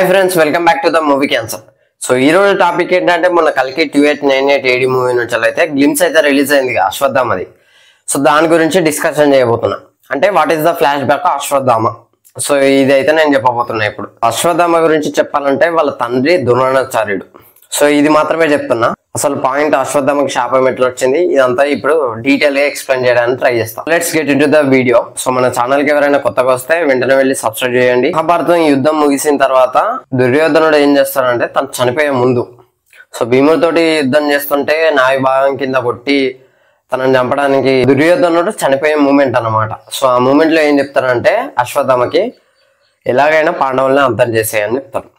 Friends welcome back to the movie cancer. So ఈ రోజు topic ఏంటంటే మన కల్కి 2898 AD మూవీ నుంచి అయితే గ్లిమ్స్ అయితే రిలీజ్ అయింది అశ్వత్థామది. సో దాని గురించి డిస్కషన్ చేయబోతున్నా. అంటే what is the flash back Ashwatthama. So ఇదైతే నేను చెప్పబోతున్నా. ఇప్పుడు అశ్వత్థామ గురించి చెప్పాలంటే వాళ్ళ తండ్రి ద్రోణాచార్యుడు. సో ఇది మాత్రమే చెప్తున్నా. అసలు పాయింట్ అశ్వత్థామకి శాపం ఎట్లా వచ్చింది ఇదంతా ఇప్పుడు డీటెయిల్ గా ఎక్స్ప్లెయిన్ చేయడానికి ట్రై చేస్తాం. Let's get into the video. So మన ఛానల్ కి ఎవరైనా కొత్తగా వస్తే వెంటనే వెళ్ళి సబ్స్క్రైబ్ చేయండి. మహాభారతం యుద్ధం ముగిసిన తర్వాత దుర్యోధనుడు ఏం చేస్తాడంటే తను చనిపోయే ముందు సో భీముడితోటి యుద్ధం చేస్తుంటే నాయ భాగం కింద కొట్టి తనని చంపడానికి దుర్యోధనుడు చనిపోయే మూమెంట్ అన్నమాట. సో ఆ మూమెంట్ లో ఏం చెప్తారంటే అశ్వత్థామకి ఎలాగైనా పాండవుల్ని అంతం చేసేయని చెప్తారు.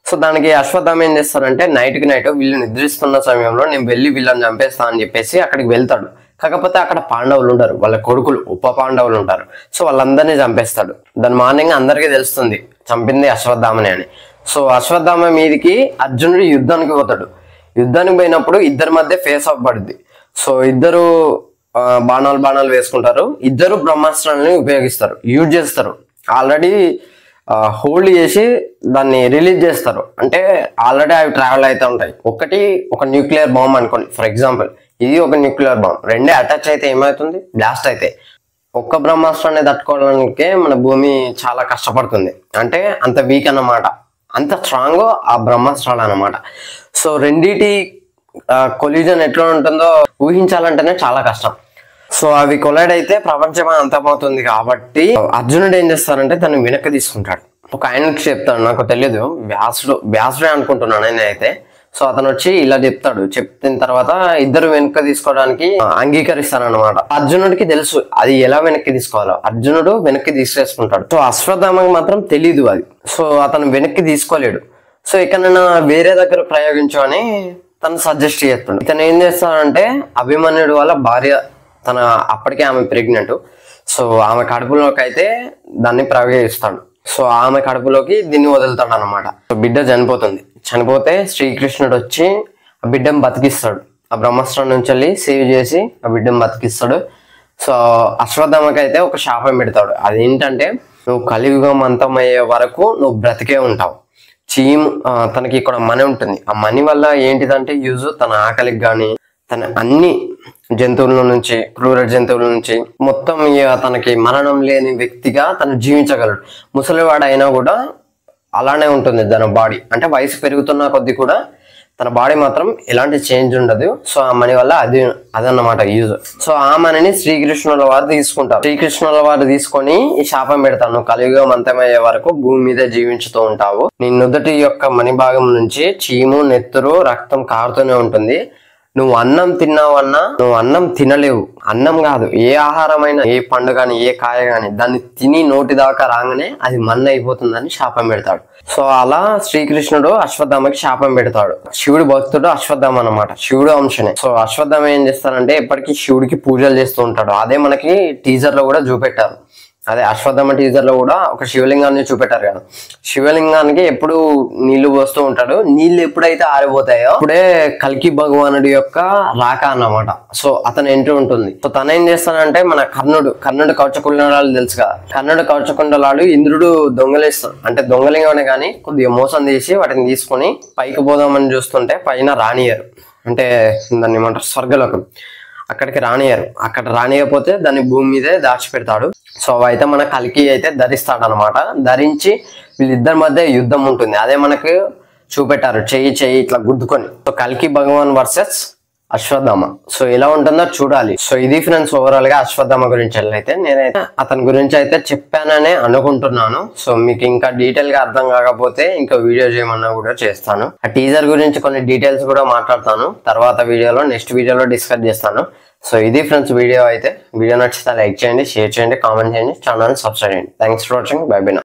సో దానికి అశ్వత్థామ ఏం చేస్తారంటే నైట్ వీళ్ళు నిద్రిస్తున్న సమయంలో నేను వెళ్ళి వీళ్ళని చంపేస్తా అని చెప్పేసి అక్కడికి వెళ్తాడు. కాకపోతే అక్కడ పాండవులు ఉంటారు, వాళ్ళ కొడుకులు ఉప పాండవులు ఉంటారు. సో వాళ్ళందరినీ చంపేస్తాడు. దాని మార్నింగ్ అందరికీ తెలుస్తుంది చంపింది అశ్వత్థామని అని. సో అశ్వత్థామ మీదికి అర్జునుడు యుద్ధానికి పోతాడు. యుద్ధానికి పోయినప్పుడు ఇద్దరి మధ్య ఫేస్ ఆఫ్ పడుద్ది. సో ఇద్దరు బాణాలు వేసుకుంటారు. ఇద్దరు బ్రహ్మాస్త్రాలని ఉపయోగిస్తారు, యూజ్ చేస్తారు. ఆల్రెడీ హోల్డ్ చేసి దాన్ని రిలీజ్ చేస్తారు. అంటే ఆల్రెడీ అవి ట్రావెల్ అయితే ఉంటాయి. ఒక న్యూక్లియర్ బాంబ్ అనుకోండి ఫర్ ఎగ్జాంపుల్, ఇది ఒక న్యూక్లియర్ బాంబ్. రెండే అటాచ్ అయితే ఏమవుతుంది, బ్లాస్ట్ అయితే. ఒక్క బ్రహ్మాస్త్రాన్ని తట్టుకోవడానికే మన భూమి చాలా కష్టపడుతుంది. అంటే అంత వీక్ అన్నమాట, అంత స్ట్రాంగ్ ఆ బ్రహ్మాస్త్రాలు అన్నమాట. సో రెండిటి కొలిజన్ ఎట్లా ఉంటుందో ఊహించాలంటేనే చాలా కష్టం. సో అవి కొలైడ్ అయితే ప్రపంచం అంతమవుతుంది. కాబట్టి అర్జునుడు ఏం చేస్తారంటే దాన్ని వెనక్కి తీసుకుంటాడు. ఒక ఆయనకి చెప్తాడు, నాకు తెలియదు, వ్యాసుడే అనుకుంటున్నాను నేనైతే. సో అతను వచ్చి ఇలా చెప్తాడు. చెప్పిన తర్వాత ఇద్దరు వెనక్కి తీసుకోవడానికి అంగీకరిస్తారనమాట. అర్జునుడికి తెలుసు అది ఎలా వెనక్కి తీసుకోవాలో. అర్జునుడు వెనక్కి తీసుకేసుకుంటాడు. సో అశ్వత్థామకి మాత్రం తెలీదు అది. సో అతను వెనక్కి తీసుకోలేడు. సో ఎక్కడైనా వేరే దగ్గర ప్రయోగించు అని తను సజెస్ట్ చేస్తాడు. ఇతను ఏం చేస్తాడంటే అభిమన్యుడు వాళ్ళ భార్య, తన అప్పటికే ఆమె ప్రెగ్నెంట్. సో ఆమె కడుపులోకి అయితే దాన్ని ప్రవేశిస్తాడు. సో ఆమె కడుపులోకి దీన్ని వదులుతాడు అనమాట. సో బిడ్డ చనిపోతే శ్రీకృష్ణుడు వచ్చి ఆ బిడ్డను బతికిస్తాడు. ఆ బ్రహ్మాస్త్రం నుంచి వెళ్ళి సేవ్ చేసి ఆ బిడ్డను బతికిస్తాడు. సో అశ్వత్థామకి అయితే ఒక శాపం పెడతాడు. అదేంటంటే నువ్వు కలియుగం అంతమయ్యే వరకు నువ్వు బ్రతికే ఉంటావు. తనకి ఇక్కడ మనీ ఉంటుంది. ఆ మనీ వల్ల ఏంటిదంటే యూజ్ తన ఆకలికి కానీ తన అన్ని జంతువుల నుంచి, క్రూర జంతువుల నుంచి మొత్తం తనకి మరణం లేని వ్యక్తిగా తను జీవించగలడు. ముసలివాడు అయినా కూడా అలానే ఉంటుంది తన బాడీ. అంటే వయసు పెరుగుతున్న కొద్దీ కూడా తన బాడీ మాత్రం ఎలాంటి చేంజ్ ఉండదు. సో ఆ మనీ వల్ల అదన్నమాట యూజ్. సో ఆ మనీని శ్రీకృష్ణుల వారు తీసుకుంటారు. శ్రీకృష్ణుల వారు తీసుకొని ఈ శాపం పెడతాను, కలియుగం అంతమయ్యే వరకు భూమి మీద జీవించుతూ ఉంటావు. నీ నుదుటి యొక్క మణి భాగం నుంచి చీము, నెత్తురు, రక్తం కారుతూనే ఉంటుంది. నువ్వు అన్నం తిన్నావన్నా నువ్వు అన్నం తినలేవు. అన్నం కాదు, ఏ ఆహారమైనా, ఏ పండు కానీ ఏ కాయ కానీ దాన్ని తిని నోటి దాకా రాగానే అది మన్న అయిపోతుందని శాపం పెడతాడు. సో అలా శ్రీకృష్ణుడు అశ్వత్థామకి శాపం పెడతాడు. శివుడు భక్తుడు అశ్వత్థామ అన్నమాట, శివుడు అంశనే. సో అశ్వత్థామ ఏం చేస్తారంటే ఎప్పటికీ శివుడికి పూజలు చేస్తూ ఉంటాడు. అదే మనకి టీజర్ లో కూడా చూపెట్టారు. అదే అశ్వత్థామ టీజర్ లో కూడా ఒక శివలింగాన్ని చూపెట్టారు కదా. శివలింగానికి ఎప్పుడు నీళ్లు పోస్తూ ఉంటాడు. నీళ్లు ఎప్పుడైతే ఆరిపోతాయో అప్పుడే కల్కి భగవానుడి యొక్క రాక అన్నమాట. సో అతను ఎంట్రీ ఉంటుంది. సో తను ఏం చేస్తానంటే మన కర్ణుడు కవచకుండలాలు తెలుసు కదా. కర్ణుడు కవచకుండలాలు ఇంద్రుడు దొంగలిస్తాడు. అంటే దొంగలింగానే కానీ కొద్దిగా మోసం చేసి వాటిని తీసుకొని పైకి పోదామని చూస్తుంటే పైన రానియరు. అంటే దాన్ని ఏమంటారు, స్వర్గలోకం. అక్కడికి రానియరు. అక్కడ రానియకపోతే దాన్ని భూమి మీదే దాచిపెడతాడు. సో అయితే మన కల్కి అయితే ధరిస్తాడు అనమాట. ధరించి వీళ్ళిద్దరి మధ్య యుద్ధం ఉంటుంది. అదే మనకు చూపెట్టారు, చెయ్యి ఇట్లా గుద్దుకొని. సో కల్కి భగవాన్ వర్సెస్ అశ్వత్థామ. సో ఎలా ఉంటుందో చూడాలి. సో ఇది ఫ్రెండ్స్ ఓవరాల్ గా అశ్వత్థామ గురించి అయితే నేనైతే అతని గురించి అయితే చెప్పాననే అనుకుంటున్నాను. సో మీకు ఇంకా డీటెయిల్ గా అర్థం కాకపోతే ఇంకా వీడియో చేయమన్నా కూడా చేస్తాను. ఆ టీజర్ గురించి కొన్ని డీటెయిల్స్ కూడా మాట్లాడతాను తర్వాత వీడియోలో, నెక్స్ట్ వీడియోలో డిస్కస్ చేస్తాను. సో ఇది ఫ్రెండ్స్ వీడియో అయితే. వీడియో నచ్చితే లైక్ చేయండి, షేర్ చేయండి, కామెంట్ చేయండి, ఛానల్ సబ్స్క్రైబ్ చేయండి. Thanks for watching. By by.